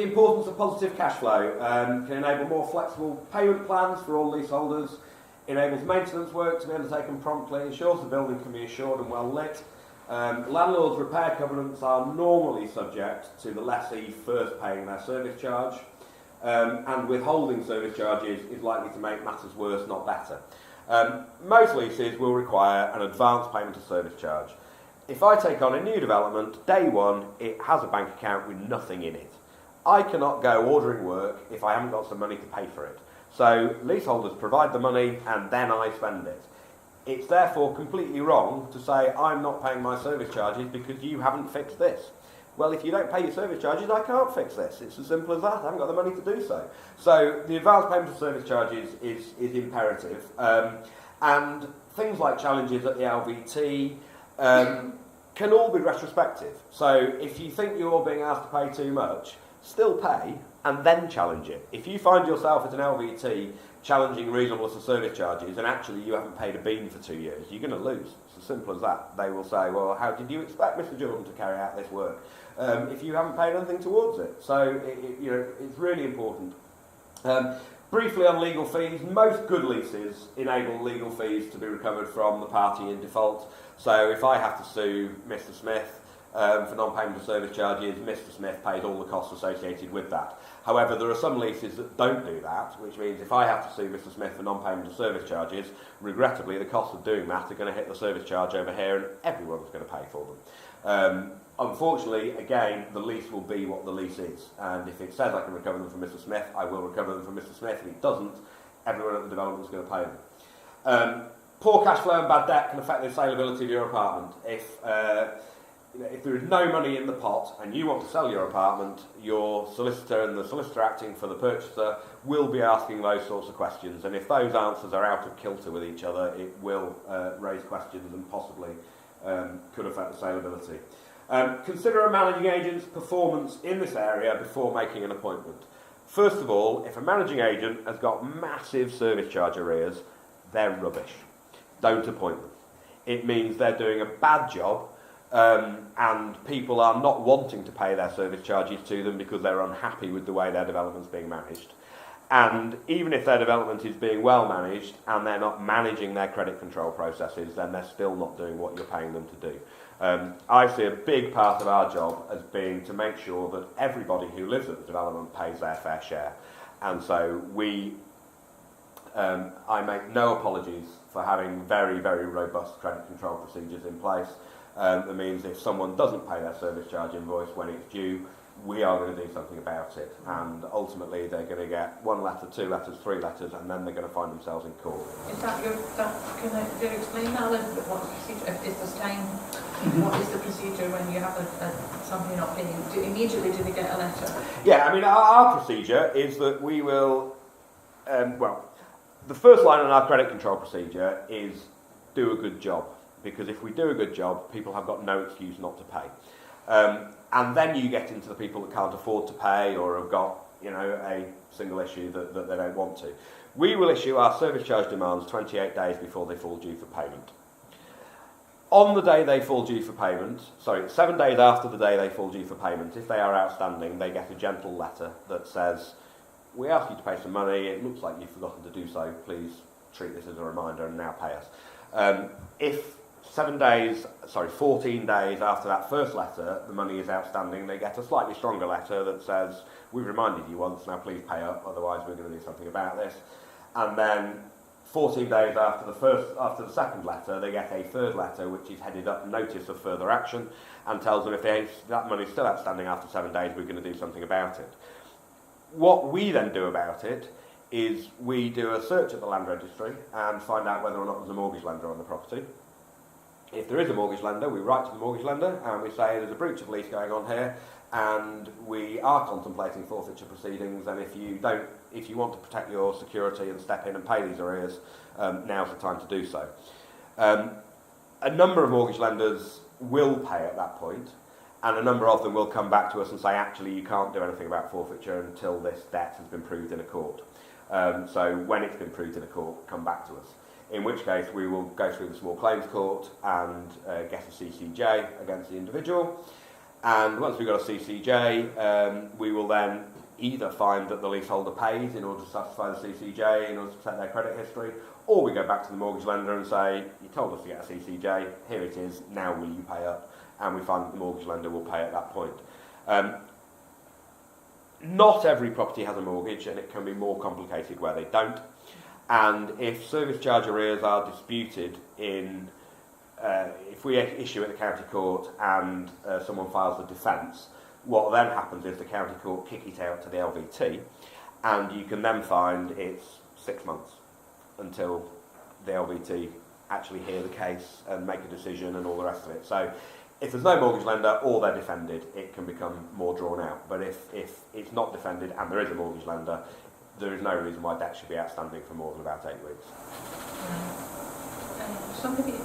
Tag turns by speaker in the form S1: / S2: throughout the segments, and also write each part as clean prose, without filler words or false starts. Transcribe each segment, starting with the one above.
S1: the importance of positive cash flow can enable more flexible payment plans for all leaseholders, enables maintenance work to be undertaken promptly, ensures the building can be assured and well lit. Landlords' repair covenants are normally subject to the lessee first paying their service charge, and withholding service charges is likely to make matters worse, not better. Most leases will require an advance payment of service charge. If I take on a new development, day one, it has a bank account with nothing in it. I cannot go ordering work if I haven't got some money to pay for it. So leaseholders provide the money and then I spend it. It's therefore completely wrong to say I'm not paying my service charges because you haven't fixed this. Well, if you don't pay your service charges, I can't fix this. It's as simple as that. I haven't got the money to do so. So the advance payment of service charges is imperative. And things like challenges at the LVT can all be retrospective. So if you think you're being asked to pay too much, still pay and then challenge it. If you find yourself at an LVT challenging reasonableness of service charges and actually you haven't paid a bean for 2 years, you're going to lose. It's as simple as that. They will say, well, how did you expect Mr. Jordan to carry out this work if you haven't paid anything towards it? So it's really important. Briefly on legal fees, most good leases enable legal fees to be recovered from the party in default. So if I have to sue Mr. Smith for non-payment of service charges, Mr. Smith pays all the costs associated with that. However, there are some leases that don't do that, which means if I have to sue Mr. Smith for non-payment of service charges, regrettably the costs of doing that are going to hit the service charge over here and everyone's going to pay for them. Unfortunately, again, the lease will be what the lease is, and if it says I can recover them from Mr. Smith, I will recover them from Mr. Smith. If it doesn't, everyone at the development is going to pay them. Poor cash flow and bad debt can affect the saleability of your apartment. If there is no money in the pot and you want to sell your apartment, your solicitor and the solicitor acting for the purchaser will be asking those sorts of questions, and if those answers are out of kilter with each other, it will raise questions and possibly could affect the saleability. Consider a managing agent's performance in this area before making an appointment. First of all, if a managing agent has got massive service charge arrears, they're rubbish. Don't appoint them. It means they're doing a bad job, and people are not wanting to pay their service charges to them because they're unhappy with the way their development's being managed. And even if their development is being well managed and they're not managing their credit control processes, then they're still not doing what you're paying them to do. I see a big part of our job as being to make sure that everybody who lives at the development pays their fair share. And so I make no apologies for having very, very robust credit control procedures in place. That means if someone doesn't pay their service charge invoice when it's due, we are going to do something about it, and ultimately they're going to get 1 letter, 2 letters, 3 letters, and then they're going to find themselves in court.
S2: Is that can you explain that a little bit? What the procedure is this time? What is the procedure when you have something not paying? Immediately do they get a letter?
S1: Yeah, I mean our procedure is that we will, the first line on our credit control procedure is do a good job, because if we do a good job, people have got no excuse not to pay. And then you get into the people that can't afford to pay or have got, a single issue that they don't want to. We will issue our service charge demands 28 days before they fall due for payment. On the day they fall due for payment, 7 days after the day they fall due for payment, if they are outstanding, they get a gentle letter that says, we ask you to pay some money, it looks like you've forgotten to do so, please treat this as a reminder and now pay us. If 14 days after that first letter, the money is outstanding, they get a slightly stronger letter that says, we've reminded you once, now please pay up, otherwise we're going to do something about this. And then 14 days after the second letter, they get a third letter which is headed up notice of further action and tells them if that money is still outstanding after 7 days, we're going to do something about it. What we then do about it is we do a search at the land registry and find out whether or not there's a mortgage lender on the property. If there is a mortgage lender, we write to the mortgage lender and we say there's a breach of lease going on here and we are contemplating forfeiture proceedings, and if you want to protect your security and step in and pay these arrears, now's the time to do so. A number of mortgage lenders will pay at that point, and a number of them will come back to us and say, actually, you can't do anything about forfeiture until this debt has been proved in a court. So when it's been proved in a court, come back to us. In which case we will go through the small claims court and get a CCJ against the individual. And once we've got a CCJ, we will then either find that the leaseholder pays in order to satisfy the CCJ, in order to protect their credit history, or we go back to the mortgage lender and say, you told us to get a CCJ, here it is, now will you pay up? And we find that the mortgage lender will pay at that point. Not every property has a mortgage, and it can be more complicated where they don't. And if service charge arrears are disputed if we issue at the county court and someone files a defence, what then happens is the county court kick it out to the LVT, and you can then find it's 6 months until the LVT actually hear the case and make a decision and all the rest of it. So if there's no mortgage lender or they're defended, it can become more drawn out. But if it's not defended and there is a mortgage lender, there is no reason why debt should be outstanding for more than about 8 weeks.
S2: Somebody, we were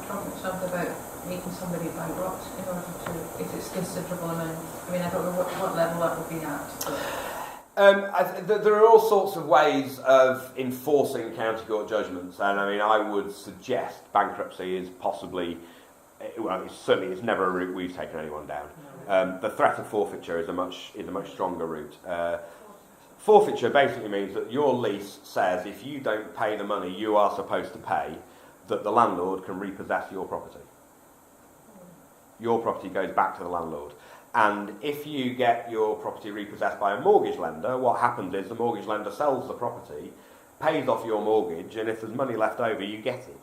S2: talking something about making somebody bankrupt in order to, if it's considerable amount. I mean, I don't know what level that would be at. There
S1: are all sorts of ways of enforcing county court judgments, and I mean, I would suggest bankruptcy is possibly, well, it's never a route we've taken anyone down. The threat of forfeiture is a much stronger route. Forfeiture basically means that your lease says if you don't pay the money you are supposed to pay, that the landlord can repossess your property. Your property goes back to the landlord. And if you get your property repossessed by a mortgage lender, what happens is the mortgage lender sells the property, pays off your mortgage, and if there's money left over, you get it.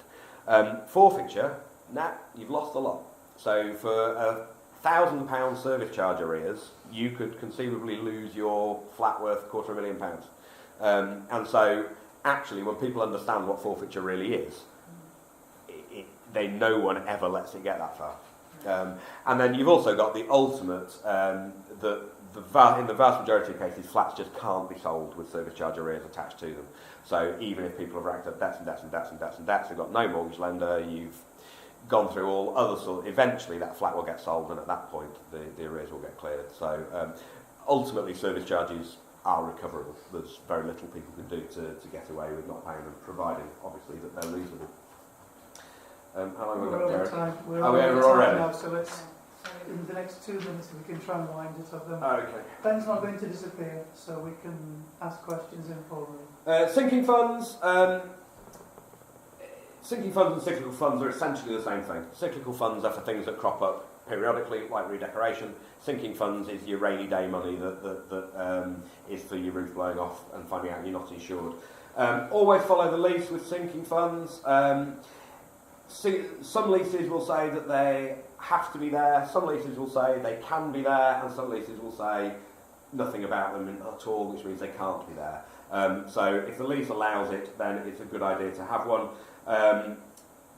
S1: Forfeiture, you've lost a lot. So for £1,000 service charge arrears, you could conceivably lose your flat worth £250,000. And so, actually, when people understand what forfeiture really is, no one ever lets it get that far. And then you've also got the ultimate, in the vast majority of cases, flats just can't be sold with service charge arrears attached to them. So even if people have racked up debts and debts and debts and debts and debts, they've got no mortgage lender, you've gone through all other sorts, eventually that flat will get sold, and at that point the arrears will get cleared. So ultimately service charges are recoverable. There's very little people can do to get away with not paying them, providing obviously that they're losable. How long have we got, Gary?
S3: We're
S1: over already?
S3: Now, so let's, in the next 2 minutes, we can try and wind it up.
S1: Okay.
S3: Ben's not going to disappear, so we can ask questions informally.
S1: Sinking funds. Sinking funds and cyclical funds are essentially the same thing. Cyclical funds are for things that crop up periodically, like redecoration. Sinking funds is your rainy day money that is for your roof blowing off and finding out you're not insured. Always follow the lease with sinking funds. Some leases will say that they have to be there, some leases will say they can be there, and some leases will say nothing about them at all, which means they can't be there. So if the lease allows it, then it's a good idea to have one.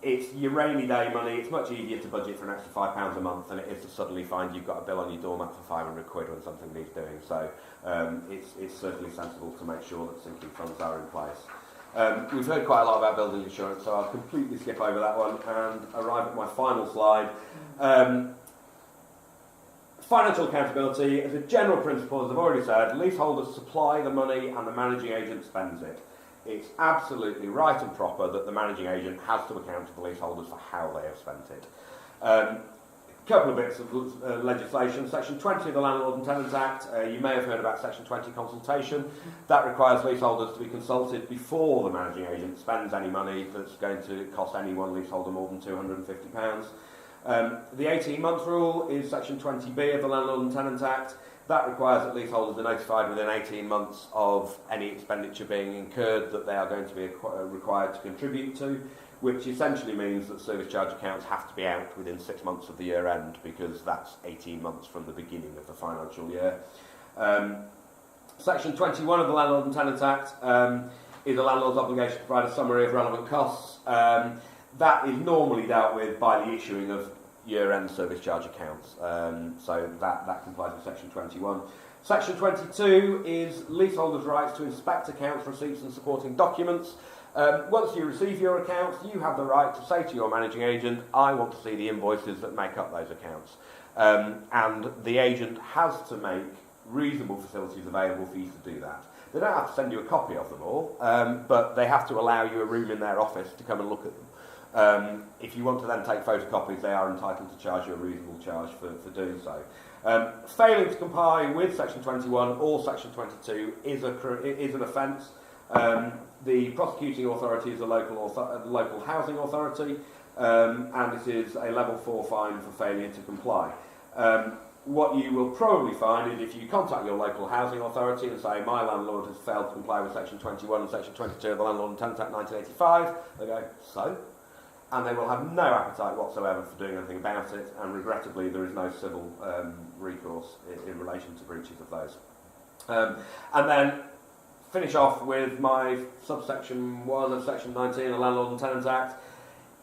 S1: It's your rainy day money. It's much easier to budget for an extra £5 a month than it is to suddenly find you've got a bill on your doormat for £500 when something needs doing. So it's certainly sensible to make sure that sinking funds are in place. We've heard quite a lot about building insurance, so I'll completely skip over that one and arrive at my final slide. Financial accountability, as a general principle, as I've already said, leaseholders supply the money and the managing agent spends it. It's absolutely right and proper that the managing agent has to account to the leaseholders for how they have spent it. A couple of bits of legislation. Section 20 of the Landlord and Tenants Act, you may have heard about Section 20 consultation. That requires leaseholders to be consulted before the managing agent spends any money that's going to cost any one leaseholder more than £250. The 18-month rule is Section 20B of the Landlord and Tenants Act. That requires that leaseholders are notified within 18 months of any expenditure being incurred that they are going to be required to contribute to, which essentially means that service charge accounts have to be out within 6 months of the year end, because that's 18 months from the beginning of the financial year. Section 21 of the Landlord and Tenants Act is a landlord's obligation to provide a summary of relevant costs. That is normally dealt with by the issuing of year-end service charge accounts, so that complies with Section 21. Section 22 is leaseholders' rights to inspect accounts, receipts and supporting documents. Once you receive your accounts, you have the right to say to your managing agent, I want to see the invoices that make up those accounts. And the agent has to make reasonable facilities available for you to do that. They don't have to send you a copy of them all, but they have to allow you a room in their office to come and look at them. If you want to then take photocopies, they are entitled to charge you a reasonable charge for doing so. Failing to comply with Section 21 or Section 22 is an offence. The prosecuting authority is the local housing authority, and this is a level 4 fine for failure to comply. What you will probably find is if you contact your local housing authority and say, my landlord has failed to comply with Section 21 and Section 22 of the Landlord and Tenant Act 1985, they go, so? And they will have no appetite whatsoever for doing anything about it, and regrettably there is no civil recourse in relation to breaches of those. And then finish off with my subsection 1 of Section 19 of the Landlord and Tenant Act.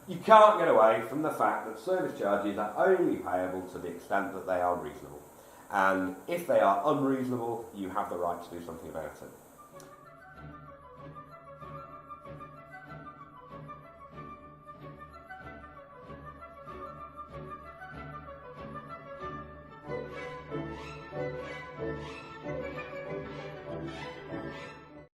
S1: You can't get away from the fact that service charges are only payable to the extent that they are reasonable. And if they are unreasonable, you have the right to do something about it.